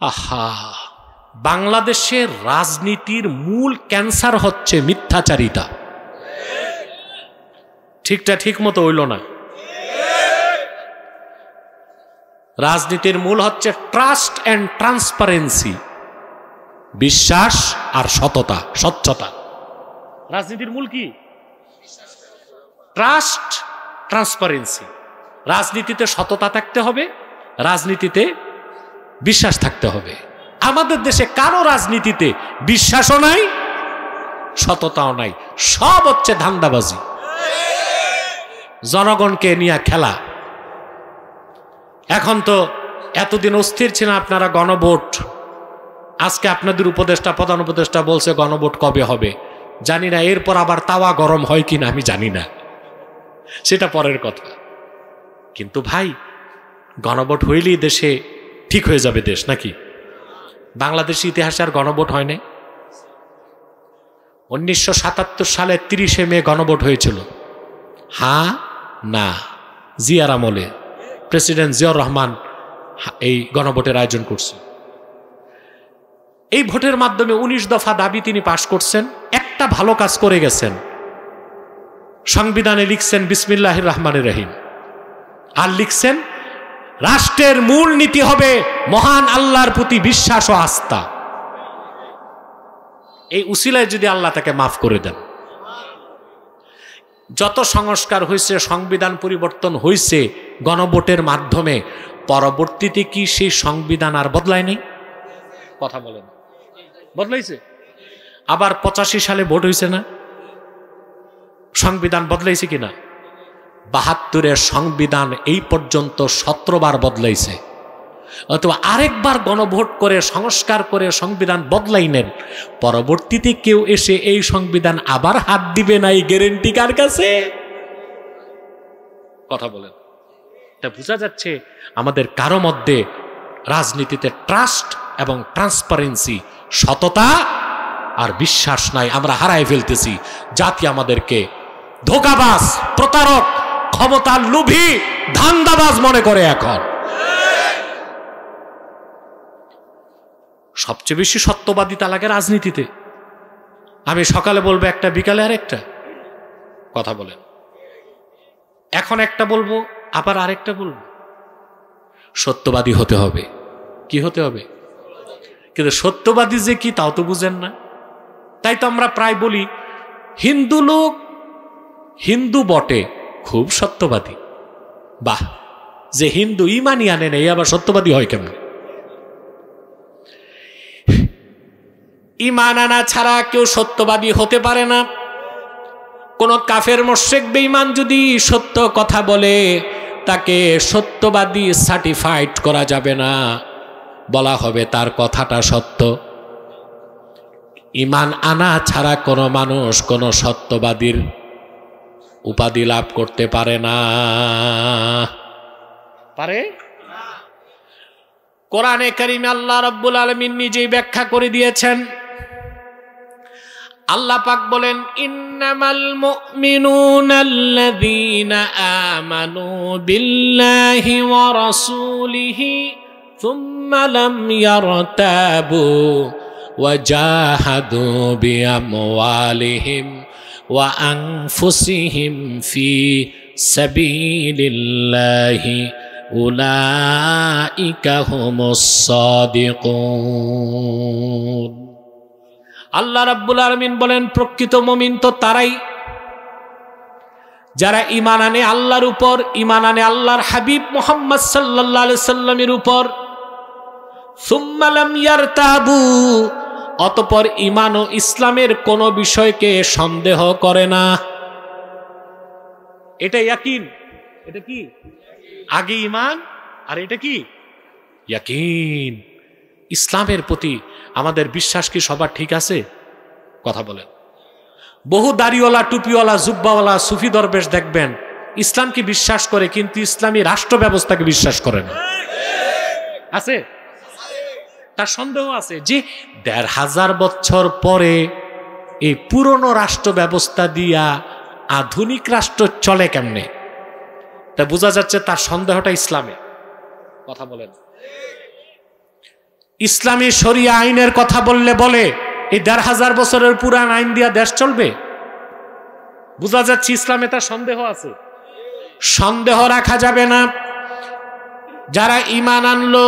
আহা, বাংলাদেশের রাজনীতির মূল ক্যান্সার হচ্ছে মিথ্যাচারিতা। ঠিকটা ঠিক মতো হইল না। রাজনীতির মূল হচ্ছে ট্রাস্ট অ্যান্ড ট্রান্সপারেন্সি, বিশ্বাস আর সততা, স্বচ্ছতা। রাজনীতির মূল কি? Trust, transparency. রাজনীতিতে সততা থাকতে হবে, রাজনীতিতে বিশ্বাস থাকতে হবে। আমাদের দেশে কারো রাজনীতিতে বিশ্বাসও নাই, সততাও নাই, সব হচ্ছে ধান্দাবাজি, জনগণকে নিয়ে খেলা। এখন তো এতদিন অস্থির ছিলেন আপনারা গণভোট, আজকে আপনাদের উপদেষ্টা, প্রধান উপদেষ্টা বলছে গণভোট কবে হবে জানি না, এরপর আবার তাওয়া গরম হয় কিনা আমি জানি না, সেটা পরের কথা। কিন্তু ভাই, গণভোট হইলেই দেশে ঠিক হয়ে যাবে দেশ নাকি? বাংলাদেশ ইতিহাসে আর গণভোট হয় নাই। 1977 সালে 30শে মে গণভোট হয়েছিল। হ্যাঁ না, জিয়ার আমলে প্রেসিডেন্ট জিয়াউর রহমান এই গণভোটের আয়োজন করছে। এই ভোটের মাধ্যমে 19 দফা দাবি তিনি পাশ করছেন। একটা ভালো কাজ করে গেছেন, সংবিধানে লিখছেন বিসমিল্লাহির রহমানির রহিম, আর লিখছেন রাষ্ট্রের মূল নীতি হবে মহান আল্লাহর প্রতি বিশ্বাস ও আস্থা। এই উসিলায় যদি আল্লাহ তাকে মাফ করে দেন। যত সংস্কার হয়েছে, সংবিধান পরিবর্তন হয়েছে গণভোটের মাধ্যমে, পরবর্তীতে কি সেই সংবিধান আর বদলায় নেই? কথা বলেন, বদলাইছে? আবার 85 সালে ভোট হয়েছে না, সংবিধান বদলাইছে কিনা? 72-এর সংবিধান এই পর্যন্ত 17 বার বদলাইছে। অথবা আরেকবার গণভোট করে সংস্কার করে সংবিধান বদলাই নেন, পরবর্তীতে কেউ এসে এই সংবিধান আবার হাত দিবে না, এই গ্যারেন্টি কার কাছে? কথা বলেন। এটা বোঝা যাচ্ছে আমাদের কারো মধ্যে রাজনীতিতে ট্রাস্ট এবং ট্রান্সপারেন্সি, সততা আর বিশ্বাস নাই। আমরা হারাই ফেলতেছি। জাতি আমাদেরকে ধোঁকাবাজ, প্রতারক, ক্ষমতার লোভী, ধান্দাবাজ মনে করে। এখন সবচেয়ে বেশি সত্যবাদিতা লাগে রাজনীতিতে। আমি সকালে বলবো একটা, বিকালে আর একটা। কথা বলেন। এখন একটা বলবো, আবার আরেকটা বলবো। সত্যবাদী হতে হবে। কি হতে হবে? কিন্তু সত্যবাদী যে কি তাও তো বুঝেন না। তাই তো আমরা প্রায় বলি হিন্দু লোক, হিন্দু বটে, খুব সত্যবাদী। বাহ, যে হিন্দু ইমানই আনে নেই আবার সত্যবাদী হয় কেমন? ইমান আনা ছাড়া কেউ সত্যবাদী হতে পারে না। কোন কাফের মুশরিক বেঈমান যদি সত্য কথা বলে, তাকে সত্যবাদী সার্টিফাইড করা যাবে না, বলা হবে তার কথাটা সত্য। ইমান আনা ছাড়া কোনো মানুষ কোনো সত্যবাদীর উপাধি লাভ করতে পারে না। পারে? কোরআনে কারিমে আল্লাহ রাব্বুল আলামিন নিজেই ব্যাখ্যা করে দিয়েছেন। আল্লাহ পাক বলেন, ইন্নামাল মুমিনুনাল্লাযীনা আমানু বিল্লাহি ওয়া রাসূলিহি সুম্মা লাম ইয়ারতাবু ওয়া জাহাদু বিআমওয়ালিহিম ওয়া আনফুসিহিম ফি সাবিলিল্লাহি উলাইকা হুমুস সাদিকুন। আল্লাহ রাব্বুল আলামিন বলেন, প্রকৃত মুমিন তো তারাই যারা ঈমান আনে আল্লাহর উপর, ঈমান আনে আল্লাহর হাবিব মুহাম্মদ সাল্লাল্লাহু আলাইহি সাল্লামের উপর। সুম্মা লাম ইয়ারতাবু, অতঃপর ঈমান ও ইসলামের কোন বিষয়কে সন্দেহ করে না। এটা ইয়াকিন। এটা কি? আগে ঈমান, আর এটা কি? ইয়াকিন। ইসলামের প্রতি আমাদের বিশ্বাস কি সবার ঠিক আছে? কথা বলেন। বহু দাড়িওয়ালা, টুপিওয়ালা, জুব্বাওয়ালা, সুফি দরবেশ দেখবেন ইসলামকে বিশ্বাস করে, কিন্তু ইসলামী রাষ্ট্র ব্যবস্থাকে বিশ্বাস করে না। আছে? তার সন্দেহ আছে যে ১৫০০ বছর পরে এই পুরনো রাষ্ট্র ব্যবস্থা দিয়া আধুনিক রাষ্ট্র চলে কেমনে। তা বোঝা যাচ্ছে তার সন্দেহটা ইসলামে। কথা বলেন। ইসলামী শরিয়া আইনের কথা বললে বলে এই ১৫০০ বছরের পুরান আইন দিয়া দেশ চলবে। বোঝা যাচ্ছে ইসলামে তার সন্দেহ আছে। সন্দেহ রাখা যাবে না। যারা ঈমান আনলো,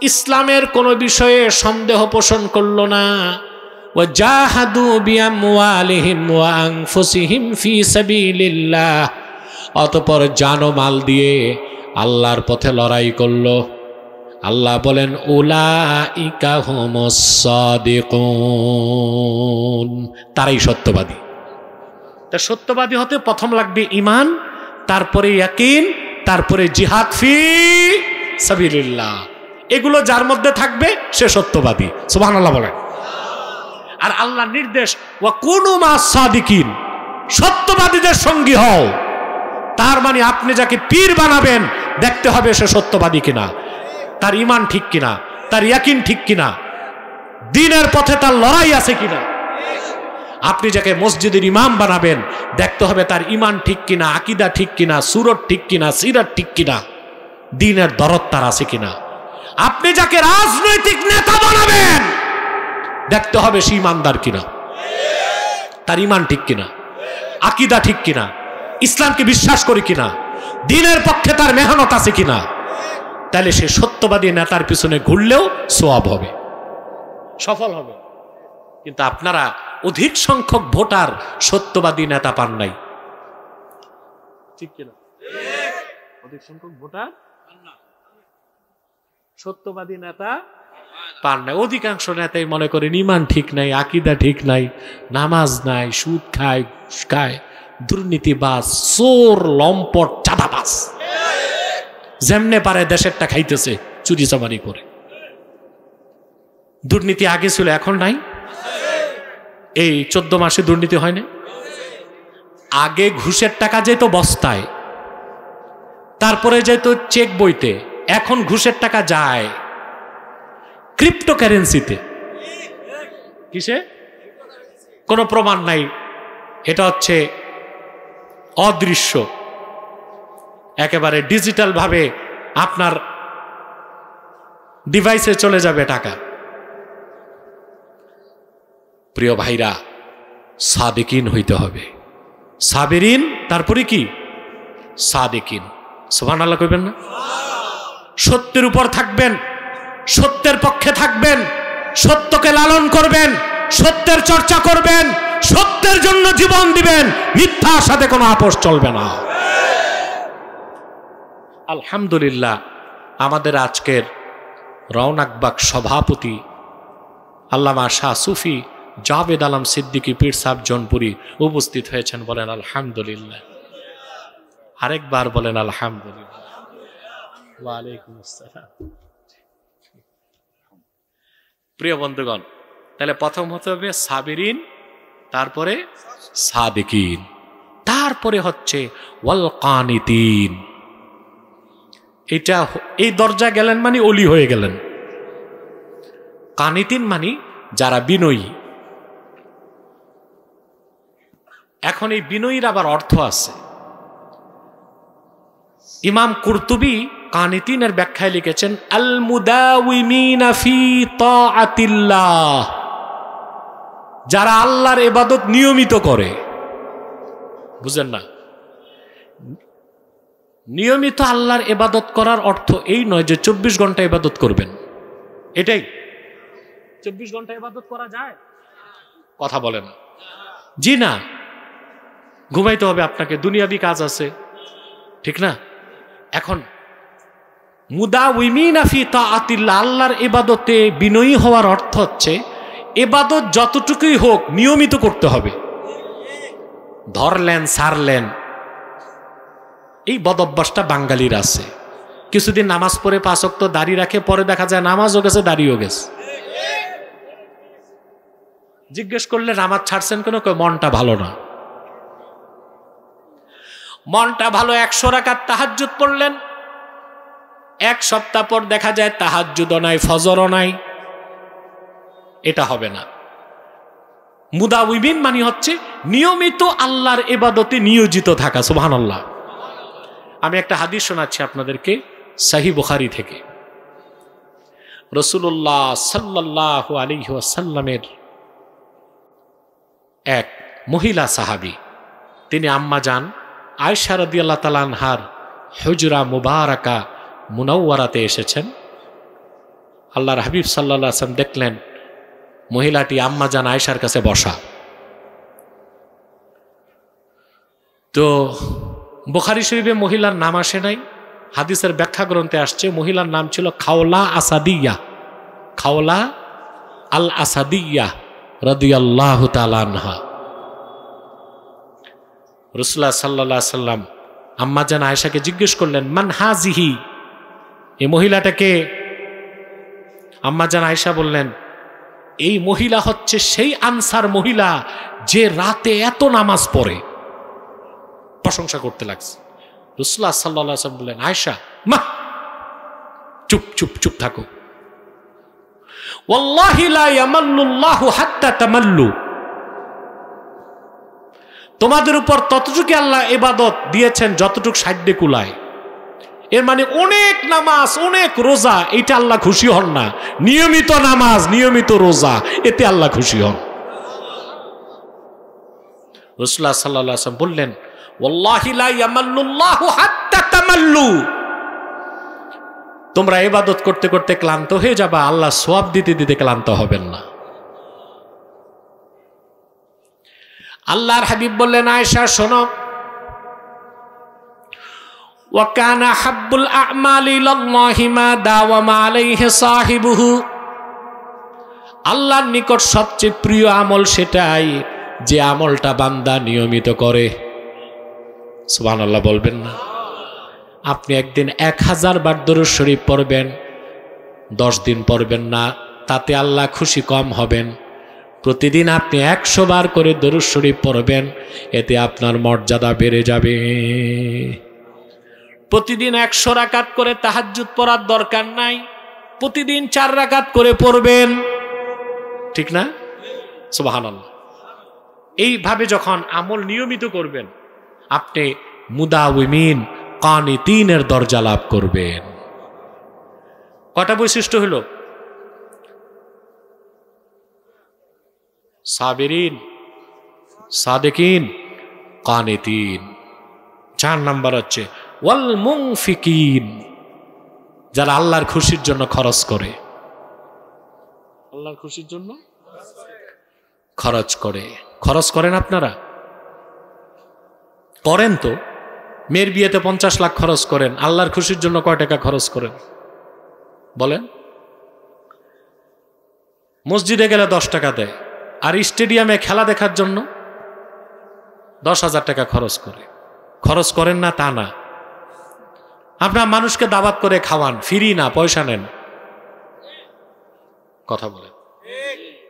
ইসলামের কোন বিষয়ে সন্দেহ পোষণ করলো না, ওয়াজাহাদু বিআমওয়ালিহিম ওয়া আনফুসিহিম ফি সাবিলিল্লাহ, অতঃপর জান ও মাল দিয়ে আল্লাহর পথে লড়াই করলো, আল্লাহ বলেন উলাইকা হুমুস সাদিকুন, তারাই সত্যবাদী। তা সত্যবাদী হতে প্রথম লাগবে ঈমান, তারপরে ইয়াকিন, তারপরে জিহাদ ফি সাবিলিল্লাহ। এগুলো যার মধ্যে থাকবে সে সত্যবাদী। সুবহানাল্লাহ বলেন। আর আল্লাহর নির্দেশ ওয়া কুনু মাস সাদিকিন, সত্যবাদীদের সঙ্গী হও। তার মানে আপনি যাকে পীর বানাবেন দেখতে হবে সে সত্যবাদী কিনা, তার ঈমান ঠিক কিনা, তার ইয়াকিন ঠিক কিনা, দ্বীনের পথে তার লড়াই আছে কিনা। আপনি যাকে মসজিদের ইমাম বানাবেন দেখতে হবে তার ঈমান ঠিক কিনা, আকীদা ঠিক কিনা, সুরত ঠিক কিনা, সিরাত ঠিক কিনা, দ্বীনের দরদ তার আছে কিনা। আপনি যাকে রাজনৈতিক নেতা বানাবেন দেখতে হবে সে ঈমানদার কিনা, তার ঈমান ঠিক কিনা, আকীদা ঠিক কিনা, ইসলামকে বিশ্বাস করে কিনা, দ্বীনের পক্ষে তার মেহনত আছে কিনা। তাহলে সে সত্যবাদী নেতার পিছনে ঘুরলেও সওয়াব হবে, সফল হবে। কিন্তু আপনারা অধিক সংখ্যক ভোটার সত্যবাদী নেতা পান নাই, ঠিক কিনা? অধিক সংখ্যক ভোটার সত্যবাদী নেতা পান নাই। অধিকাংশ নেতাই মনে করেন ঈমান ঠিক নাই, আকীদা ঠিক নাই, নামাজ নাই, সুদ খায়, ঘুষ খায়, দুর্নীতিবাজ, চোর, লম্পট, চাঁদাবাজ, যেমনে পারে দেশেরটা খাইতেছে চুরি চামারি করে। দুর্নীতি আগে ছিল, এখন নাই। এই 14 মাসে দুর্নীতি হয় না। আগে ঘুষের টাকা যেত বস্তায়, তারপরে যেত চেক বইতে, এখন ঘুষের টাকা যায় ক্রিপ্টোকারেন্সিতে। কিসে? কোনো প্রমাণ নাই, এটা হচ্ছে অদৃশ্য, একেবারে ডিজিটাল ভাবে আপনার ডিভাইসে চলে যাবে টাকা। প্রিয় ভাইরা, সাদিকিন হইতে হবে, সাবিরিন, তারপরে কি সাদিকিন। সুবহানাল্লাহ কইবেন না? সত্যের উপর থাকবেন, সত্যের পক্ষে থাকবেন, সত্যকে লালন করবেন, সত্যের চর্চা করবেন, সত্যের জন্য জীবন দিবেন, মিথ্যার সাথে কোনো আপোষ চলবে না। আলহামদুলিল্লাহ, আমাদের আজকের রওনাকবাগ সভাপতি আল্লামা শাহ সুফি জাভেদ আলম সিদ্দিকী পীর সাহেব জনপুরি উপস্থিত হয়েছেন। বলেন আলহামদুলিল্লাহ। আরেকবার বলেন আলহামদুলিল্লাহ। ওয়ালাইকুম আসসালাম। প্রিয় বন্ধুগণ, তাহলে প্রথম হতে হবে সাবিরিন, তারপরে সাদিকিন, তারপরে হচ্ছে ওয়াল কানিতিন। এটা এই দরজা গেলেন মানে ওলি হয়ে গেলেন। কানিতিন মানে যারা বিনয়ী। এখন এই বিনয়ীর আবার অর্থ আছে। ইমাম কুরতুবী কানিতিনের ব্যাখ্যায় লিখেছেন, আল মুদাওয়িমিনা ফি তাআতিল্লাহ, যারা আল্লাহর ইবাদত নিয়মিত করে। বুঝেন না? নিয়মিত আল্লাহর ইবাদত করার অর্থ এই নয় যে 24 ঘন্টা ইবাদত করবেন। এটাই 24 ঘন্টা ইবাদত করা যায়? কথা বলে না। জি না, ঘুমাইতে হবে আপনাকে, দুনিয়াবি কাজ আছে, ঠিক না? এখন মুদাওয়িমিনা ফি তাআতিল্লাহ, আল্লাহর ইবাদতে বিনয়ী হওয়ার অর্থ হচ্ছে ইবাদত যতটুকুই হোক নিয়মিত করতে হবে। ধরলেন ছাড়লেন, এই বদঅভ্যাসটা বাঙালির আছে। কিছুদিন নামাজ পড়ে 5 ওয়াক্ত দাড়ি রাখে, পরে দেখা যায় নামাজও গেছে, দাড়িও গেছে। জিজ্ঞেস করলে নামাজ ছাড়ছেন কেন? মনটা ভালো না। মনটা ভালো, 100 রাকাত তাহাজ্জুদ পড়লেন, 1 সপ্তাহ পর দেখা যায় তাহাজ্জুদও নাই, ফজরও নাই। এটা হবে না। মুদাওয়িমিন মানে হচ্ছে নিয়মিত আল্লাহর ইবাদতে নিয়োজিত থাকা। সুবহানাল্লাহ। আমি একটা হাদিস শোনাচ্ছি আপনাদেরকে, সহিহ বুখারী থেকে। রাসূলুল্লাহ সাল্লাল্লাহু আলাইহি ওয়াসাল্লামের এক মহিলা সাহাবী, তিনি আম্মাজান আয়েশা রাদিয়াল্লাহু তাআলা আনহার হুজরা মুবারাকা মুনাওয়ারাতে এসেছেন। আল্লাহর হাবিব সাল্লাল্লাহু আলাইহি ওয়াসাল্লাম দেখলেন মহিলাটি আম্মাজান আয়েশার কাছে বসা। তো বুখারী শরীফে মহিলার নাম আসে নাই, হাদিসের ব্যাখ্যা গ্রন্থে আসছে মহিলার নাম ছিল খাওলা আসাদিয়া, খাওলা আল আসাদিয়া রাদিয়াল্লাহু তাআলা আনহা। রাসূলুল্লাহ সাল্লাল্লাহু আলাইহি ওয়াসাল্লাম আম্মাজান আয়েশাকে জিজ্ঞেস করলেন, মান হাজিহি, এই মহিলাটাকে? আম্মাজান আয়েশা বললেন, এই মহিলা হচ্ছে সেই আনসার মহিলা যে রাতে এত নামাজ পড়ে। প্রশংসা করতে লাগছে। রাসূলুল্লাহ সাল্লাল্লাহু আলাইহি ওয়াসাল্লাম বললেন, আয়েশা মা, চুপ চুপ চুপ থাকো। ওয়াল্লাহি লা ইয়ামাল্লুল্লাহু হাত্তা তামাল্লু, তোমাদের উপর ততটুকু আল্লাহ ইবাদত দিয়েছেন যতটুকু সাধ্যে কুলায়। এর মানে অনেক নামাজ, অনেক রোজা, এটা আল্লাহ খুশি হন না। নিয়মিত নামাজ, নিয়মিত রোজা, এতে আল্লাহ খুশি হন। রাসূলুল্লাহ সাল্লাল্লাহু আলাইহি ওয়াসাল্লাম বললেন, ওয়াল্লাহি লা ইয়ামাল্লুল্লাহু হাত্তা তামাল্লু, তোমরা ইবাদত করতে করতে ক্লান্ত হয়ে যাবা, আল্লাহ সওয়াব দিতে দিতে ক্লান্ত হবেন না। আল্লাহর হাবিব বললেন, আয়েশা শোনো, ওয়া কানা হাব্বুল আ'মালি ইলাল্লাহি মা দাওয়ামা আলাইহি সাহিবুহু, আল্লাহর নিকট সবচেয়ে প্রিয় আমল সেটাই যে আমলটা বান্দা নিয়মিত করে। সুবহানাল্লাহ বলবেন না? আপনি একদিন 1000 বার দরুদ শরীফ পড়বেন, 10 দিন পড়বেন না, তাতে আল্লাহ খুশি কম হবেন। প্রতিদিন আপনি 100 বার করে দরুদ শরীফ পড়বেন, এতে আপনার মর্যাদা বেড়ে যাবে। প্রতিদিন 100 রাকাত করে তাহাজ্জুদ পড়ার দরকার নাই, প্রতিদিন 4 রাকাত করে পড়বেন, ঠিক না? সুবহানাল্লাহ। এইভাবে যখন আমল নিয়মিত করবেন, আপনি মুদাওয়িমিন কানিতিনের দরজা লাভ করবেন। কটা বৈশিষ্ট্য হলো? সাবিরিন, সাদিকিন, কানিতিন। 4 নাম্বার হচ্ছে ওয়াল মুনফিকিন, যারা আল্লাহর খুশির জন্য খরচ করে। আল্লাহর খুশির জন্য খরচ করে। খরচ করেন আপনারা? করেন তো। মেয়ের বিয়েতে 50 লাখ খরচ করেন, আল্লাহর খুশির জন্য কয় টাকা খরচ করেন বলেন? মসজিদে গেলে 10 টাকা দেয়, আর স্টেডিয়ামে খেলা দেখার জন্য 10,000 টাকা খরচ করে। খরচ করেন না তা না, আপনার মানুষকে দাওয়াত করে খাওয়ান, ফ্রি না, পয়সা নেন। কথা বলেন।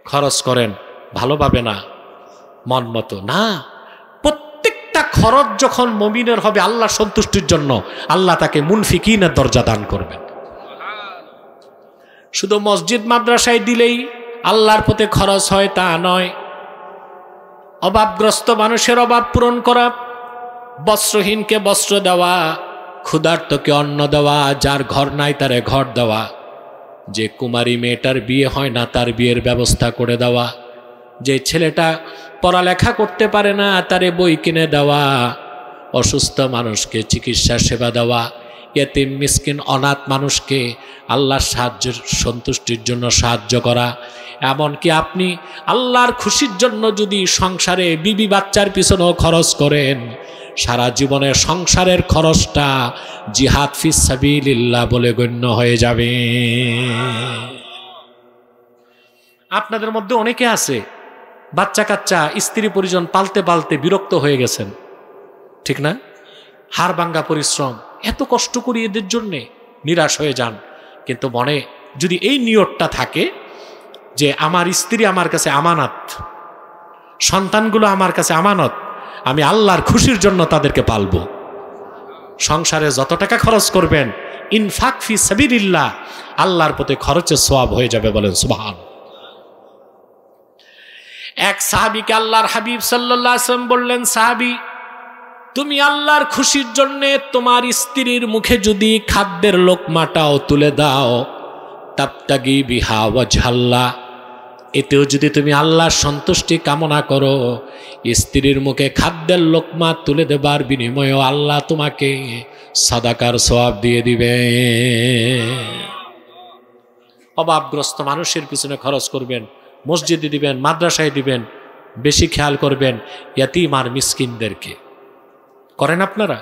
খরচ করেন ভালোভাবে না, মন মতো না। প্রত্যেকটা খরচ যখন মুমিনের হবে আল্লাহ সন্তুষ্টির জন্য, আল্লাহ তাকে মুনফিকিনের দরজা দান করবেন। শুধু মসজিদ মাদ্রাসায় দিলেই আল্লাহর পথে খরচ হয় তা নয়। অভাবগ্রস্ত মানুষের অভাব পূরণ করা, বস্ত্রহীনকে বস্ত্র দেওয়া, ক্ষুধার্তকে অন্ন দেওয়া, যার ঘর নাই তারে ঘর দেওয়া, যে কুমারী মেয়েটার বিয়ে হয় না তার বিয়ের ব্যবস্থা করে দেওয়া, যে ছেলেটা পড়ালেখা করতে পারে না তারে বই কিনে দেওয়া, অসুস্থ মানুষকে চিকিৎসা সেবা দেওয়া, ইয়েতিম মিসকিন অনাথ মানুষকে আল্লাহর সাহায্যের সন্তুষ্টির জন্য সাহায্য করা। এমনকি আপনি আল্লাহর খুশির জন্য যদি সংসারে বিবি বাচ্চার পিছনেও খরচ করেন, সারা জীবনের সংসারের খরচটা জিহাদ ফিস সাবিলিল্লাহ বলে গণ্য হয়ে যাবে। আপনাদের মধ্যে অনেকে আছে বাচ্চা কাচ্চা স্ত্রী পরিজন পালতে পালতে বিরক্ত হয়ে গেছেন, ঠিক না? হাড় ভাঙ্গা পরিশ্রম, এত কষ্ট করি এদের জন্যে, নিরাশ হয়ে যান। কিন্তু মনে যদি এই নিয়তটা থাকে যে আমার স্ত্রী আমার কাছে আমানত, সন্তানগুলো আমার কাছে আমানত, আমি আল্লাহর খুশির জন্য তাদেরকে পালবো। সংসারে যত টাকা খরচ করবেন ইনফাক ফি সাবিলিল্লাহ, আল্লাহর পথে খরচের সওয়াব হয়ে যাবে। বলেন সুবহান। এক সাহাবীকে আল্লাহর হাবিব সাল্লাল্লাহু আলাইহি ওয়াসাল্লাম বললেন, সাহাবী তুমি আল্লাহর খুশির জন্য তোমার স্ত্রীর মুখে যদি খাদ্যের লোকমাটাও তুলে দাও, তাবতাগি বিহা ওয়াজহাল্লাহ, এতেও যদি তুমি আল্লাহর সন্তুষ্টি কামনা করো, স্ত্রীর মুখে খাদ্যের লোকমা তুলে দেবার বিনিময়েও আল্লাহ তোমাকে সাদাকার সওয়াব দিয়ে দিবে। অভাবগ্রস্ত মানুষের পিছনে খরচ করবেন, মসজিদে দিবেন, মাদ্রাসায় দিবেন, বেশি খেয়াল করবেন ইয়াতীম আর মিসকিনদেরকে। করেন আপনারা?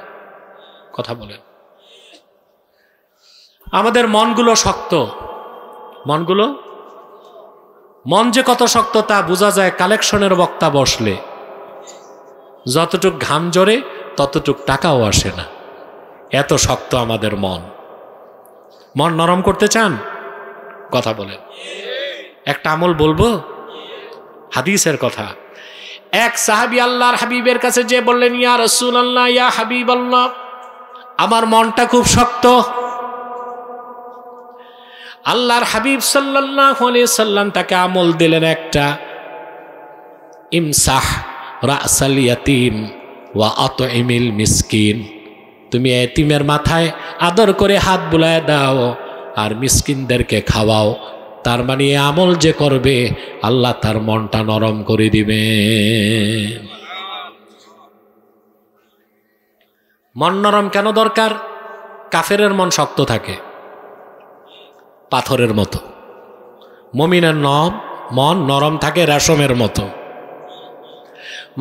কথা বলেন। আমাদের মনগুলো শক্ত, মন যে কত শক্ত তা বোঝা যায় কালেকশনের বক্তা বসলে। যতটুক ঘাম জড়ে ততটুক টাকাও আসে না, এত শক্ত আমাদের মন। মন নরম করতে চান? কথা বলেন। একটা আমল বলবো, হাদিসের কথা। এক সাহাবী আল্লাহর হাবিবের কাছে যে বললেন, ইয়া রাসূলুল্লাহ, ইয়া হাবিবাল্লাহ, আমার মনটা খুব শক্ত। আল্লাহর হাবিব সাল্লাল্লাহু আলাইহি সাল্লাম তাকে আমল দিলেন একটা, ইমসাহ রাসাল ইয়াতিম ওয়া আতইমিল মিসকিন, তুমি এতিমের মাথায় আদর করে হাত বুলায় দাও আর মিসকিনদেরকে খাওয়াও। তার মানে আমল যে করবে আল্লাহ তার মনটা নরম করে দিবে। মন নরম কেন দরকার? কাফেরের মন শক্ত থাকে, পাথরের মতো। মুমিনের মন নরম থাকে রেশমের মতো।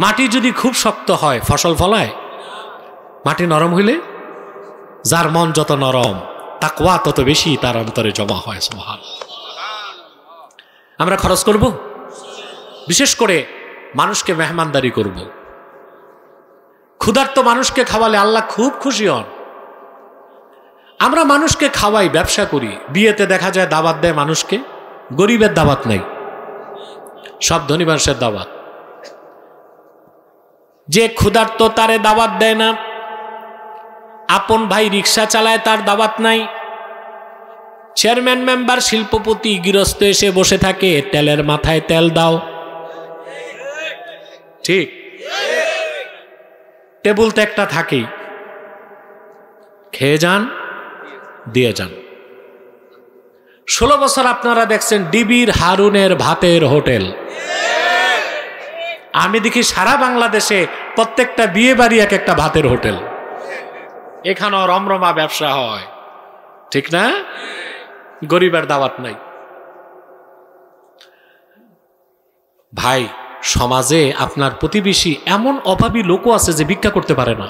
মাটি যদি খুব শক্ত হয় ফসল ফলায়? মাটি নরম হইলে যার মন যত নরম তাকওয়া তত বেশি তার অন্তরে জমা হয়। সুবহানাল্লাহ। আমরা খরচ করব, বিশেষ করে মানুষকে মেহমানদারি করব। ক্ষুধার্ত মানুষকে খাওয়ালে আল্লাহ খুব খুশি হন। আমরা মানুষকে খাওয়াই, ব্যবসা করি, বিয়েতে দেখা যায় দাওয়াত দেয় মানুষকে, গরিবের দাওয়াত নেই, সব ধনী মানুষের দাওয়াত। যে ক্ষুধার্ত তারে দাওয়াত দেয় না, আপন ভাই রিক্সা চালায় তার দাওয়াত নাই, চেয়ারম্যান মেম্বার শিল্পপতি গৃহস্থ এসে বসে থাকে, তেলের মাথায় তেল দাও, ঠিক? টেবুল তো একটা থাকেই, খেয়ে যান, দিয়ে যান। 16 বছর আপনারা দেখছেন ডিবির হারুনের ভাতের হোটেল। আমি দেখি সারা বাংলাদেশে প্রত্যেকটা বিয়ে বাড়ি এক একটা ভাতের হোটেল। এখানেও রমরমা ব্যবসা হয়, ঠিক না? গরিবের দাওয়াত নাই। ভাই, সমাজে আপনার প্রতিবেশী এমন অভাবী লোকও আছে যে ভিক্ষা করতে পারে না,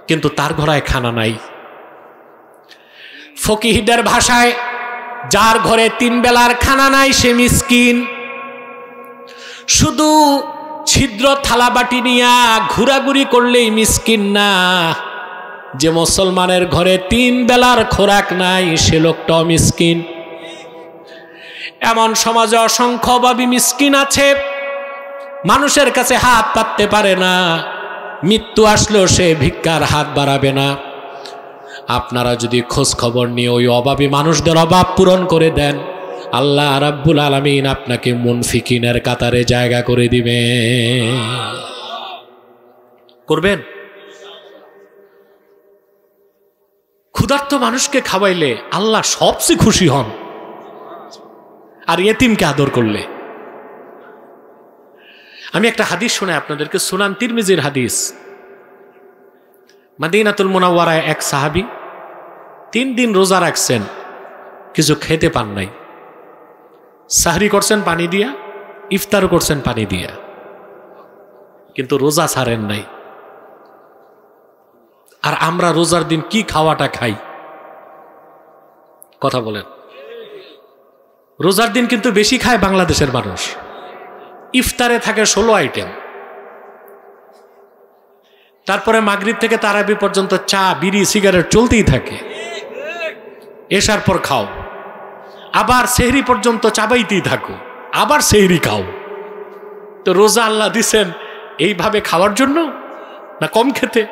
কিন্তু তার ঘরে খানা নাই। ফকিহদের ভাষায়, যার ঘরে 3 বেলার খানা নাই সে মিসকিন। শুধু ছিদ্র থালা বাটি নিয়ে ঘোরাঘুরি করলেই মিসকিন না, যে মুসলমানের ঘরে 3 বেলার খোরাক নাই সে লোকটাও মিসকিন। এমন সমাজে অসংখ্য অভাবী মিসকিন আছে, মানুষের কাছে হাত পাততে পারে না, মৃত্যু আসলেও সে ভিক্ষার হাত বাড়াবে না। আপনারা যদি খোঁজ খবর নিয়ে ওই অভাবী মানুষদের অভাব পূরণ করে দেন, আল্লাহ রাব্বুল আলামিন আপনাকে মুনফিকিনের কাতারে জায়গা করে দিবে। করবেন? ক্ষুধার্ত মানুষকে খাওয়াইলে আল্লাহ সবচেয়ে খুশি হন, আর ইয়েতিমকে আদর করলে। আমি একটা হাদিস শুনে আপনাদেরকে, সুনান তিরমিজির হাদিস। মদিনাতুল মুনাওয়ারায় এক সাহাবী 3 দিন রোজা রাখছেন, কিছু খেতে পান নাই। সাহরি করছেন পানি দিয়া, ইফতারও করছেন পানি দিয়া, কিন্তু রোজা ছাড়েন নাই। আর আমরা রোজার দিন কি খাওয়াটা খাই? কথা বলেন। রোজার দিন কিন্তু বেশি খায় বাংলাদেশের মানুষ। ইফতারে থাকে 16 আইটেম, তারপরে মাগরিব থেকে তারাবি পর্যন্ত চা, বিড়ি, সিগারেট চলতেই থাকে। এশার পর খাও, আবার সেহরি পর্যন্ত চাবাইতেই থাকো, আবার সেহরি খাও। তো রোজা আল্লাহ দিছেন এইভাবে খাওয়ার জন্য না কম খেতে?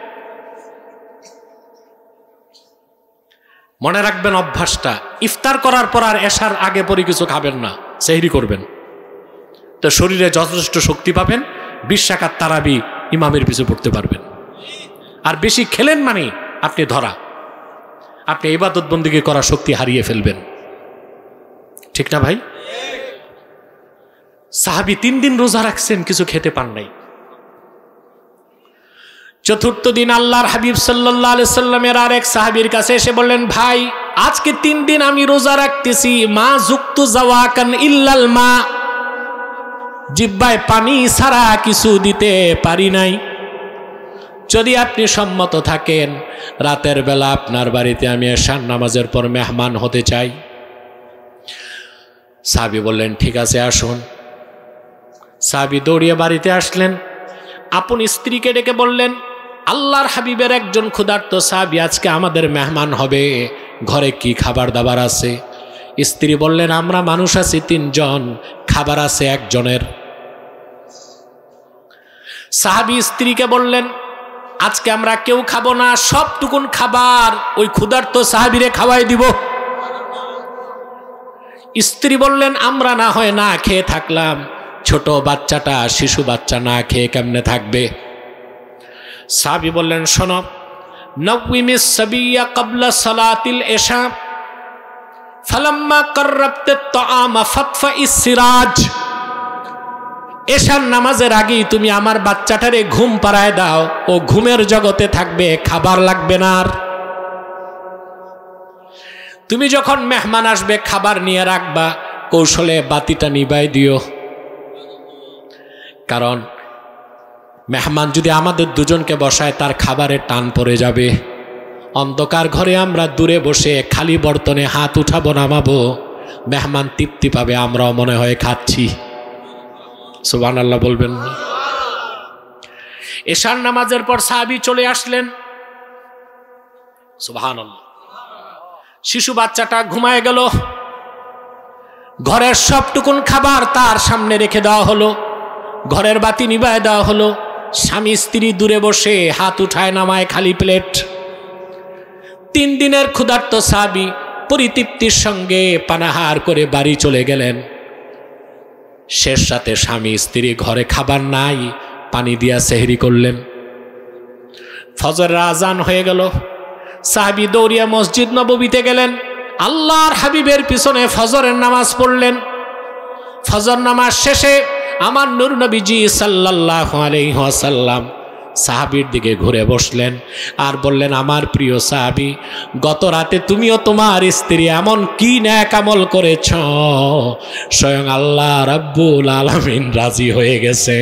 মনে রাখবেন অভ্যাসটা, ইফতার করার পর আর এশার আগে পরে কিছু খাবেন না, সেহরি করবেন। তো শরীরে যথেষ্ট শক্তি পাবেন, 20 রাকাত তারাবি ইমামের পিছু পড়তে পারবেন। আর বেশি খেলেন মানে আপনি ধরা, আপনি ইবাদত বন্দেগী করার শক্তি হারিয়ে ফেলবেন। ঠিক না ভাই? সাহাবী 3 দিন রোজা রাখছেন, কিছু খেতে পান নাই। চতুর্থ দিন আল্লাহর হাবিব সাল্লাল্লাহু আলাইহি সাল্লামের আরেক সাহাবীর কাছে এসে বললেন, ভাই আজকে 3 দিন আমি রোজা রাখতেছি, মা যুক্তু জাওয়াকান ইল্লাল মা, জিহ্বায় পানি ছাড়া কিছু দিতে পারি নাই। যদি আপনি সম্মত থাকেন, রাতের বেলা আপনার বাড়িতে আমি এশার নামাজের পর মেহমান হতে চাই। সাহাবী বললেন, ঠিক আছে আসুন। সাহাবী দৌড়িয়ে বাড়িতে আসলেন, আপন স্ত্রীকে ডেকে বললেন, আল্লাহর হাবিবের একজন ক্ষুধার্ত সাহাবী আজকে আমাদের মেহমান হবে, ঘরে কি খাবার দাবার আছে? স্ত্রী বললেন, আমরা মানুষ আছি 3 জন, খাবার আছে 1 জনের। সাহাবী স্ত্রীকে বললেন, আজকে আমরা কেউ খাবো না, সবটুকুন খাবার ওই ক্ষুধার্ত সাহাবীরে খাওয়াই দিব। স্ত্রী বললেন, আমরা না হয় না খেয়ে থাকলাম, ছোট বাচ্চাটা, শিশু বাচ্চা না খেয়ে কেমনে থাকবে? সাহাবী বললেন, শোনো, নওয়িমিস সাবিয়া ক্বাবলা সালাতিল ইশা ফালাম্মা কাররাবতাত তাআমা ফাতফাইস সিরাজ। এশার নামাজের আগেই তুমি আমার বাচ্চাটারে ঘুম পাড়ায় দাও, ও ঘুমের জগতে থাকবে, খাবার লাগবে না। আর তুমি যখন মেহমান আসবে খাবার নিয়ে রাখবা, কৌশলে বাতিটা নিভাই দিও, কারণ মেহমান যদি আমাদের দুজনকে বসায় তার খাবারের টান পড়ে যাবে। অন্ধকার ঘরে আমরা দূরে বসে খালি বর্তনে হাত উঠাবো নামাবো, মেহমান তৃপ্তি পাবে, আমরাও মনে হয় খাচ্ছি। সুবহানাল্লাহ বলবেন না? এশার নামাজের পর সাহাবী চলে আসলেন। সুবহানাল্লাহ। শিশু বাচ্চাটা ঘুমায় গেল, ঘরের সবটুকুন খাবার তার সামনে রেখে দেওয়া হলো, ঘরের বাতি নিভায় দেওয়া হলো। স্বামী স্ত্রী দূরে বসে হাত উঠায় নামায় খালি প্লেট। 3 দিনের ক্ষুধার্ত সাহাবী পরিতৃপ্তির সঙ্গে পানাহার করে বাড়ি চলে গেলেন। শেষ রাতে স্বামী স্ত্রী ঘরে খাবার নাই, পানি দিয়া সেহরি করলেন। ফজরের আজান হয়ে গেল, সাহাবী দৌড়িয়া মসজিদ নববীতে গেলেন, আল্লাহর হাবিবের পিছনে ফজরের নামাজ পড়লেন। ফজর নামাজ শেষে আমার নূর নবীজি সাল্লাল্লাহু আলাইহি ওয়াসাল্লাম সাহাবীর দিকে ঘুরে বসলেন আর বললেন, আমার প্রিয় সাহাবী, গত রাতে তুমিও তোমার স্ত্রী এমন কি নেক আমল করেছ, স্বয়ং আল্লাহ রাব্বুল আলামিন রাজি হয়ে গেছে।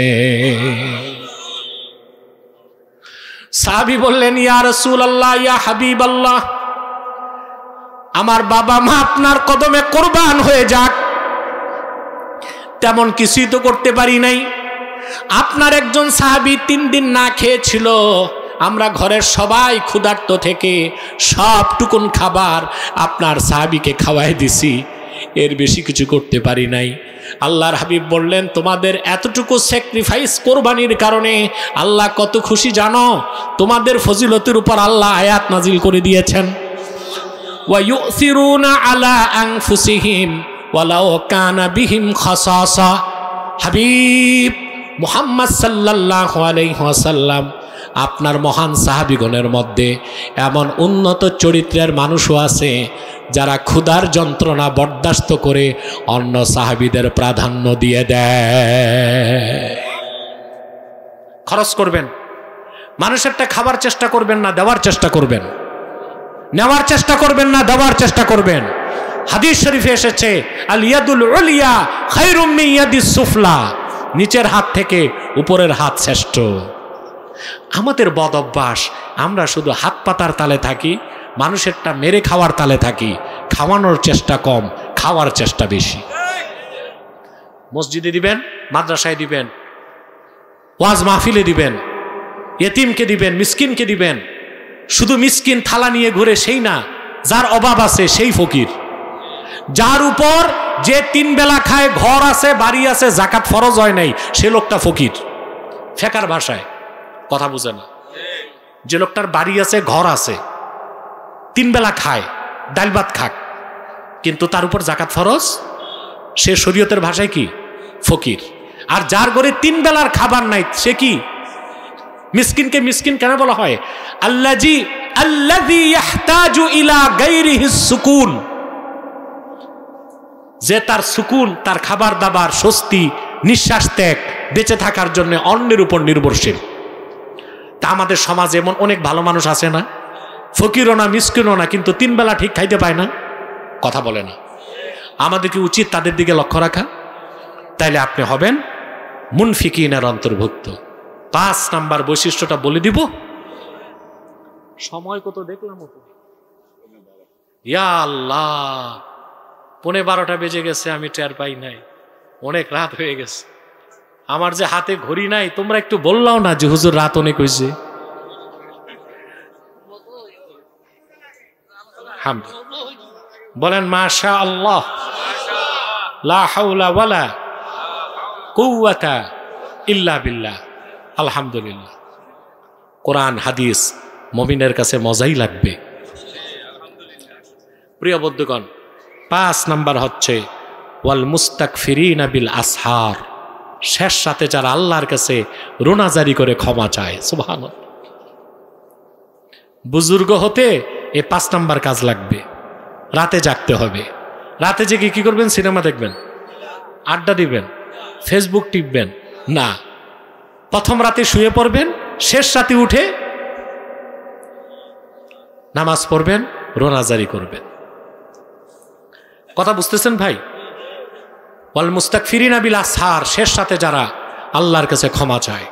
সাহাবী বললেন, ইয়া রাসূলুল্লাহ, ইয়া হাবিবাল্লাহ, আমার বাবা মা আপনার কদমে কুরবান হয়ে যাক, তেমন কিছুই তো করতে পারি নাই। আপনার একজন সাহাবী 3 দিন না খেয়েছিল, আমরা ঘরের সবাই ক্ষুধার্ত থেকে সবটুকুন খাবার আপনার সাহাবীকে খাওয়াই দিছি, এর বেশি কিছু করতে পারি নাই। আল্লাহর হাবিব বললেন, তোমাদের এতটুকু স্যাক্রিফাইস কোরবানির কারণে আল্লাহ কত খুশি জানো? তোমাদের ফজিলতের উপর আল্লাহ আয়াত নাজিল করে দিয়েছেন, ওয়া ইউসিরুনা আলা আনফুসিহিম ওয়ালাউ কানা বিহিম খাসাসা। হাবিব মুহাম্মদ সাল্লাল্লাহু আলাইহি ওয়াসাল্লাম, আপনার মহান সাহাবীগণের মধ্যে এমন উন্নত চরিত্রের মানুষও আছে যারা ক্ষুধার যন্ত্রণা বরদাস্ত করে অন্য সাহাবীদের প্রাধান্য দিয়ে দেয়। খরচ করবেন, মানুষেরটা খাবার চেষ্টা করবেন না, দেওয়ার চেষ্টা করবেন। নেওয়ার চেষ্টা করবেন না, দেওয়ার চেষ্টা করবেন। হাদিস শরীফে এসেছে, আল ইয়াদুল উলিয়া খায়রুম মিন ইয়াদিস সুফলা, নিচের হাত থেকে উপরের হাত শ্রেষ্ঠ। আমাদের বদ অভ্যাস, আমরা শুধু হাত পাতার তালে থাকি, মানুষেরটা মেরে খাওয়ার তালে থাকি। খাওয়ানোর চেষ্টা কম, খাওয়ার চেষ্টা বেশি। মসজিদে দিবেন, মাদ্রাসায় দিবেন, ওয়াজ মাহফিলে দিবেন, ইয়েতিমকে দিবেন, মিসকিনকে দিবেন। শুধু মিসকিন থালা নিয়ে ঘুরে সেই না, যার অভাব আছে সেই ফকির। যার উপর যে 3 বেলা খায়, ঘর আছে, বাড়ি আছে, যাকাত ফরজ হয় নাই, সে লোকটা ফকির। ফেকার ভাষায় কথা বুঝে না। যে লোকটার বাড়ি আছে, ঘর আছে, 3 বেলা খায়, ডাল ভাত খাক, কিন্তু তার উপর যাকাত ফরজ, সে শরীয়তের ভাষায় কি? ফকির। আর যার ঘরে 3 বেলার খাবার নাই, সে কি? মিসকিনকে মিসকিন কেন বলা হয়? আল্লাযী ইয়াহতাজু ইলা গায়রিহিস সুকুন, যে তার সুকুন, তার খাবার দাবার, স্বস্তি, নিঃশ্বাস ত্যাগ, বেঁচে থাকার জন্য অন্যের উপর নির্ভরশীল। তা আমাদের সমাজে এমন অনেক ভালো মানুষ আছে না, ফকিরও না মিসকিনও না, কিন্তু 3 বেলা ঠিক খাইতে পায় না, কথা বলে না। আমাদের কি উচিত তাদের দিকে লক্ষ্য রাখা? তাইলে আপনি হবেন মুনফিকিনের অন্তর্ভুক্ত। 5 নাম্বার বৈশিষ্ট্যটা বলে দিব। সময় কত দেখলাম, ইয়া আল্লাহ, 11:15 বেজে গেছে, আমি টের পাই নাই, অনেক রাত হয়ে গেছে। আমার যে হাতে ঘড়ি নাই, তোমরা একটু বললাও না যে হুজুর রাত অনেক হয়েছে। বলেন মাশা আল্লাহ, লা হাওলা ওয়ালা কুওয়াতা ইল্লা বিল্লাহ। আলহামদুলিল্লাহ। কোরআন হাদিস মুমিনের কাছে মজাই লাগবে। প্রিয় বন্ধুগণ, 5 নাম্বার হচ্ছে ওয়াল মুস্তাগফিরিনা বিল আসহার, শেষ রাতে যারা আল্লাহর কাছে রোনাজারি করে ক্ষমা চায়। সুবহানাল্লাহ। বুজুর্গ হতে এই 5 নাম্বার কাজ লাগবে। রাতে জাগতে হবে। রাতে জেগে কি করবেন? সিনেমা দেখবেন, আড্ডা দিবেন, ফেসবুক টিপবেন না। প্রথম রাতে শুয়ে পড়বেন, শেষ রাতে উঠে নামাজ পড়বেন, রোনাজারি করবেন। কথা বুঝতেছেন ভাই? ওয়াল মুস্তাগফিরিনা বিল আসহার, শেষ রাতে যারা আল্লাহর কাছে ক্ষমা চায়।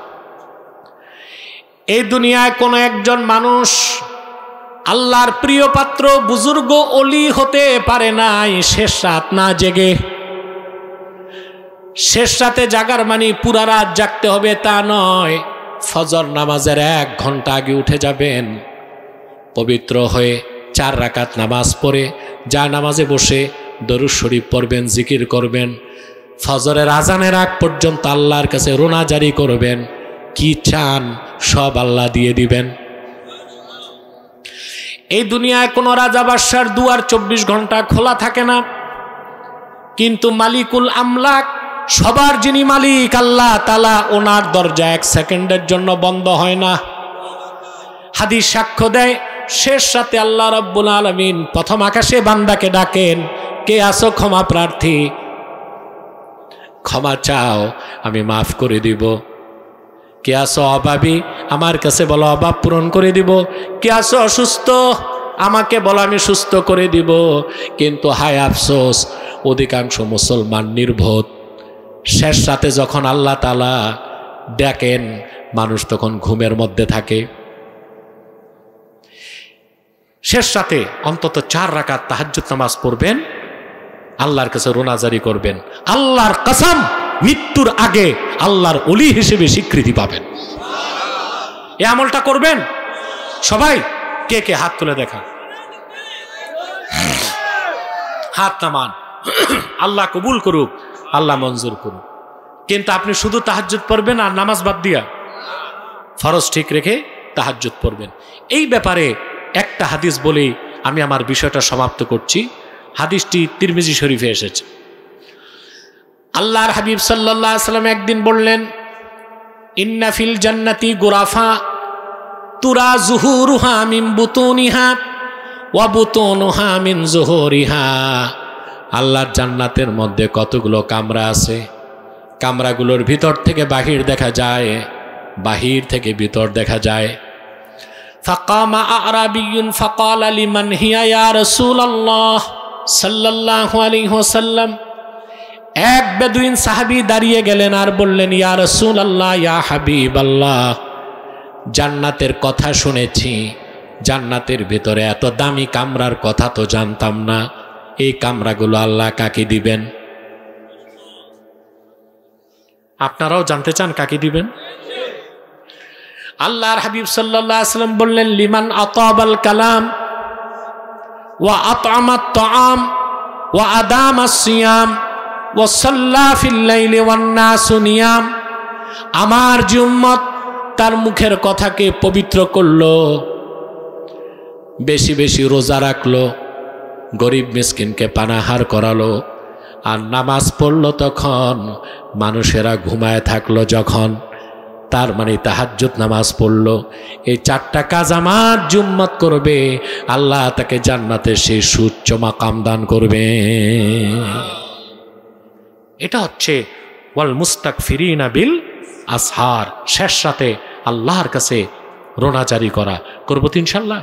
এই দুনিয়ায় কোনো একজন মানুষ আল্লাহর প্রিয় পাত্র বুজুর্গ অলি হতে পারে নাই শেষ রাত না জেগে। শেষ রাতে জাগার মানে পুরা রাত জাগতে হবে তা নয়। ফজর নামাজের 1 ঘন্টা আগে উঠে যাবেন, পবিত্র হয়ে 4 রাকাত নামাজ পড়ে যা নামাজে বসে দরুদ শরীফ পড়বেন, জিকির করবেন, ফজরের আজানের আগ পর্যন্ত আল্লাহর কাছে রোনাজারি করবেন। কি চান সব আল্লাহ দিয়ে দিবেন। এই দুনিয়ায় কোনো রাজা বাদশার দুয়ার 24 ঘন্টা খোলা থাকে না, কিন্তু মালিকুল আমলাক, সবার যিনি মালিক আল্লাহ তাআলা, ওনার দরজা 1 সেকেন্ডের জন্য বন্ধ হয় না। হাদিস সাক্ষ্য দেয়, শেষ রাতে আল্লাহ রাব্বুল আলামিন প্রথম আকাশে বান্দাকে ডাকেন, কে আছো ক্ষমা প্রার্থী? ক্ষমা চাও, আমি মাফ করে দিব। কে আছো অভাবী? আমার কাছে বলো, অভাব পূরণ করে দিব। কে আছো অসুস্থ? আমাকে বলো, আমি সুস্থ করে দিব। কিন্তু হায় আফসোস, অধিকাংশ মুসলমান নির্বোধ। শেষ রাতে যখন আল্লাহ তাআলা ডাকেন, মানুষ তখন ঘুমের মধ্যে থাকে। শেষ রাতে অন্তত 4 রাকাত তাহাজ্জুদ নামাজ পড়বেন, আল্লাহর কাছে রোনাজারি করবেন। আল্লাহর কসম, মৃত্যুর আগে আল্লাহর ওলি হিসেবে স্বীকৃতি পাবেন। এই আমলটা করবেন সবাই। কে কে হাত তুলে দেখা? হাত নামান। আল্লাহ কবুল করুক, আল্লাহ মঞ্জুর করুক। কিন্তু আপনি শুধু তাহাজ্জুদ পড়বেন আর নামাজ বাদ দিয়া ফরজ ঠিক রেখে তাহাজ্জুদ পড়বেন। এই ব্যাপারে একটা হাদিস বলেই আমি আমার বিষয়টা সমাপ্ত করছি। হাদিসটি তিরমিজি শরীফে এসেছে। আল্লাহর হাবিব সাল্লাল্লাহু আলাইহি ওয়াসাল্লাম একদিন বললেন, ইন্না ফিল জান্নাতি গুরাফা তুরা যুহুরুহা মিন বুতুনিহা ওয়া বুতুনুহা মিন যুহুরিহা। আল্লাহর জান্নাতের মধ্যে কতগুলো কামরা আছে, কামরাগুলোর ভিতর থেকে বাহির দেখা যায়, বাহির থেকে ভিতর দেখা যায়। ফাকামা আরাবিয়্যুন ফাকালা লিমান হিয়া ইয়া রাসূলুল্লাহ সাল্লাল্লাহু আলাইহি ওয়াসাল্লাম। এক বেদুইন সাহাবী দাঁড়িয়ে গেলেন আর বললেন, ইয়া রাসূলুল্লাহ, ইয়া হাবিবাল্লাহ, জান্নাতের কথা শুনেছি, জান্নাতের ভিতরে এত দামি কামরার কথা তো জানতাম না। এই কামরাগুলো আল্লাহ কাকে দিবেন? আপনারাও জানতে চান কাকে দিবেন? আল্লাহর হাবিব সাল্লাল্লাহু আলাইহি ওয়াসাল্লাম বললেন, লিমান আতাবাল কালাম ওয়া আত'আমাত তাআম ওয়া আদামাস সিয়াম ওয়া সাল্লা ফিল লাইলি ওয়ান নাসু নিয়াম। আমার যে উম্মত তার মুখের কথাকে পবিত্র করলো, বেশি বেশি রোজা রাখলো, গরিব মিসকিনকে পানাহার করালো, আর নামাজ পড়লো তখন মানুষেরা ঘুমায় থাকলো যখন, তার মানে তাহাজ্জুদ নামাজ পড়লো, এই 4টা কাজ আমার উম্মত করবে, আল্লাহ তাকে জান্নাতে সেই সুউচ্চ মাকাম দান করবে। এটা হচ্ছে ওয়াল মুস্তাগফিরিনা বিল আসহার, শেষ রাতে আল্লাহর কাছে রোনাজারি করা। করবো তো ইনশাল্লাহ।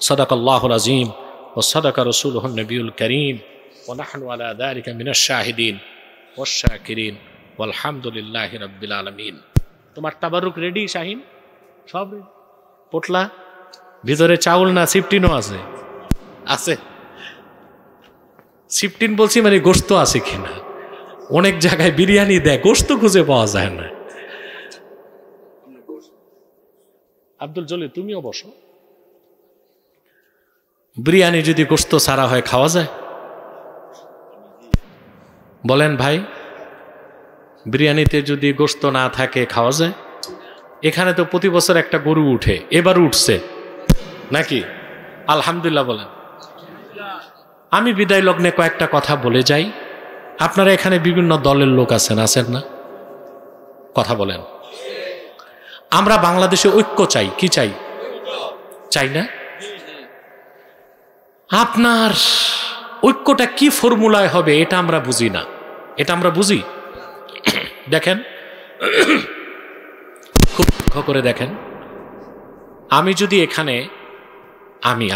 সাদাকাল্লাহুল আযীম ওয়া সাদাকা রাসূলুহুন নবিয়ুল কারীম ওয়া নাহনু আলা যালিকা মিনাশ শাহিদিন ওয়াশ শাকিরিন ওয়ালহামদুলিল্লাহি রাব্বিল আলামিন। তোমার তাবারুক রেডি শাহিন? সব রেডি? পোটলা ভিতরে চাউল না সিফটিনও আছে? আছে। সিফটিন বলছি মানে গোশত আছে কিনা। অনেক জায়গায় বিরিয়ানি দেয়, গোশত খুঁজে পাওয়া যায় না। আব্দুল জলিল তুমিও বসো। বিরিয়ানি যদি গোশত ছাড়া হয় খাওয়া যায়? বলেন ভাই, বিরিয়ানিতে যদি গোশত না থাকে খাওয়া যায়? এখানে তো প্রতি বছর একটা গরু উঠে, এবার উঠছে নাকি? আলহামদুলিল্লাহ বলেন। আমি বিদায় লগ্নে কয়েকটা কথা বলে যাই। আপনারা এখানে বিভিন্ন দলের লোক আছেন, আছেন না? কথা বলেন। আমরা বাংলাদেশে ঐক্য চাই, কি চাই? চাই না? আপনার ঐক্যটা কি ফর্মুলায় হবে এটা আমরা বুঝি না। এটা আমরা বুঝি। দেখেন, খুব লক্ষ্য করে দেখেন, আমি যদি এখানে আমি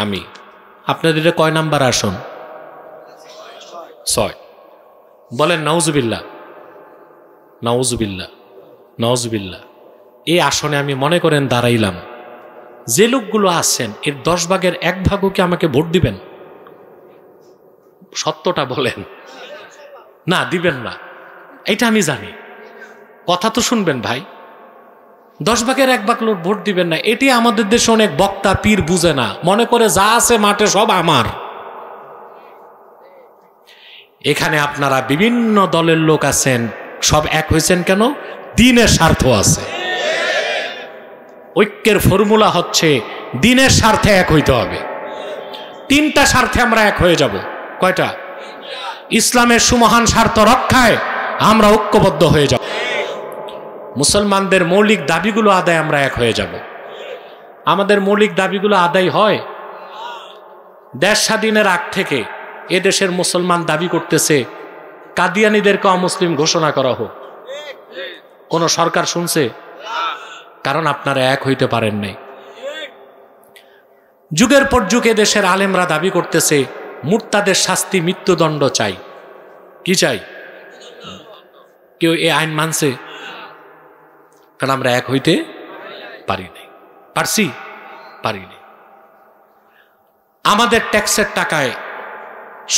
আপনাদের এটা কয় নাম্বার আসন? 6। বলেন নাউজুবিল্লাহ, নাউজুবিল্লাহ, নাউজুবিল্লাহ। এই আসনে আমি মনে করেন দাঁড়াইলাম, যে লোকগুলো আছেন এর 10 ভাগের 1 ভাগও কি আমাকে ভোট দিবেন? সত্যটা বলেন। না, দিবেন না, এটা আমি জানি। কথা তো শুনবেন ভাই। 10 ভাগের 1 ভাগ লোক ভোট দিবেন না, এটি আমাদের দেশে অনেক বক্তা পীর বুঝে না, মনে করে যা আছে মাঠে সব আমার। এখানে আপনারা বিভিন্ন দলের লোক আছেন, সব এক হয়েছেন কেন? দ্বীনের স্বার্থ আছে। ঐক্যের ফর্মুলা হচ্ছে দ্বীনের স্বার্থে এক হইতে হবে। 3টা স্বার্থে আমরা এক হয়ে যাব। কয়টা? ইসলামের সুমহান স্বার্থ রক্ষায় আমরা ঐক্যবদ্ধ হয়ে যাব। মুসলমানদের মৌলিক দাবিগুলো আদায় আমরা এক হয়ে যাব। আমাদের মৌলিক দাবিগুলো আদায় হয়। দেশ স্বাধীনের আগ থেকে এদেশের মুসলমান দাবি করতেছে কাদিয়ানীদেরকে অমুসলিম ঘোষণা করা হোক। কোন সরকার শুনছে? কারণ আপনারা এক হইতে পারেন নাই। যুগের পর যুগ এদেশের আলেমরা দাবি করতেছে মুরতাদের শাস্তি, মৃত্যুদণ্ড চাই। কি চাই? কেউ এই আইন মানছে? কারণ আমরা এক হইতে পারি নাই। পারছি? পারি নাই। আমাদের ট্যাক্সের টাকায়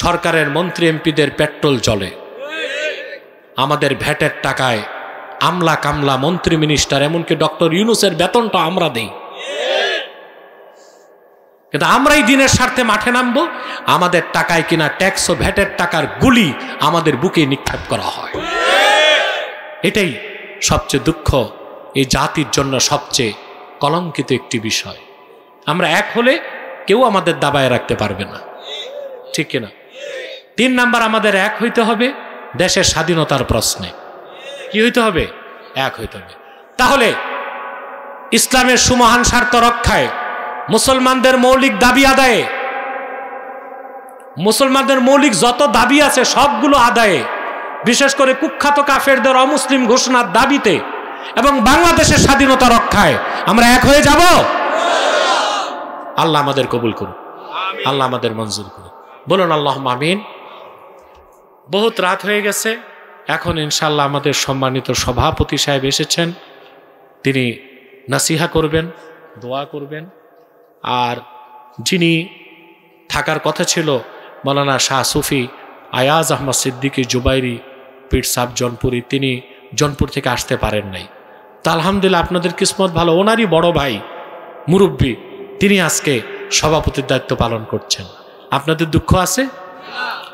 সরকারের মন্ত্রী এমপিদের পেট্রোল চলে। আমাদের ভ্যাটের টাকায় আমলা কামলা মন্ত্রী মিনিস্টার এমনকি ডক্টর ইউনূসের বেতনটা আমরা দেই। কিন্তু আমরাই দিনের স্বার্থে মাঠে নামবো, আমাদের টাকায় কিনা ট্যাক্স ও ভ্যাটের টাকার গুলি আমাদের বুকে নিক্ষেপ করা হয়। এটাই সবচেয়ে দুঃখ, এই জাতির জন্য সবচেয়ে কলঙ্কিত একটি বিষয়। আমরা এক হলে কেউ আমাদের দাবায় রাখতে পারবে না, ঠিক কিনা? 3 নাম্বার, আমাদের এক হইতে হবে দেশের স্বাধীনতার প্রশ্নে। কি হইতে হবে? এক হইতে হবে। তাহলে ইসলামের সুমহান স্বার্থ রক্ষায়, মুসলমানদের মৌলিক দাবি আদায়ে, মুসলমানদের মৌলিক যত দাবি আছে সবগুলো আদায়ে, বিশেষ করে কুখ্যাত কাফেরদের অমুসলিম ঘোষণার দাবিতে এবং বাংলাদেশের স্বাধীনতা রক্ষায় আমরা এক হয়ে যাব। আল্লাহ আমাদের কবুল করুন, আল্লাহ আমাদের মঞ্জুর করুন। বলুন আল্লাহুম্মা আমিন। বহুত রাত হয়ে গেছে, এখন ইনশাআল্লাহ আমাদের সম্মানিত সভাপতি সাহেব এসেছেন, তিনি নাসিহা করবেন, দোয়া করবেন। আর যিনি থাকার কথা ছিল মৌলানা শাহ সুফি আয়াজ আহমদ সিদ্দিকী জুবাইরি পীর সাহেব জনপুরি, তিনি জনপুর থেকে আসতে পারেন নাই। তা আলহামদুলিল্লাহ আপনাদের কিসমত ভালো, ওনারই বড় ভাই মুরব্বী তিনি আজকে সভাপতির দায়িত্ব পালন করছেন। আপনাদের দুঃখ আছে?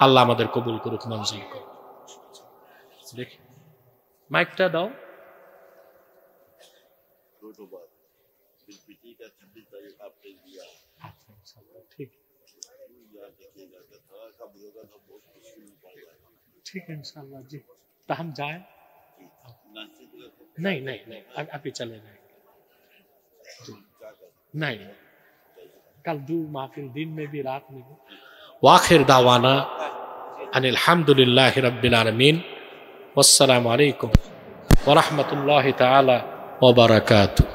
আল্লাহ আমাদের কবুল করুক, মঞ্জুর করুক। দেখি মাইকটা দাও। ठीक ठीक है इंशाल्लाह जी। तो हम जाए? नहीं नहीं नहीं, अभी चले जाएंगे। नहीं, कल 2 महफिल दिन में भी रात में भी। वाखिर दावाना আনিল হামদুলিল্লাহি রাব্বিল আলামিন। ওয়াসসালামু আলাইকুম ওয়া রাহমাতুল্লাহি তাআলা ওয়া বারাকাতুহু।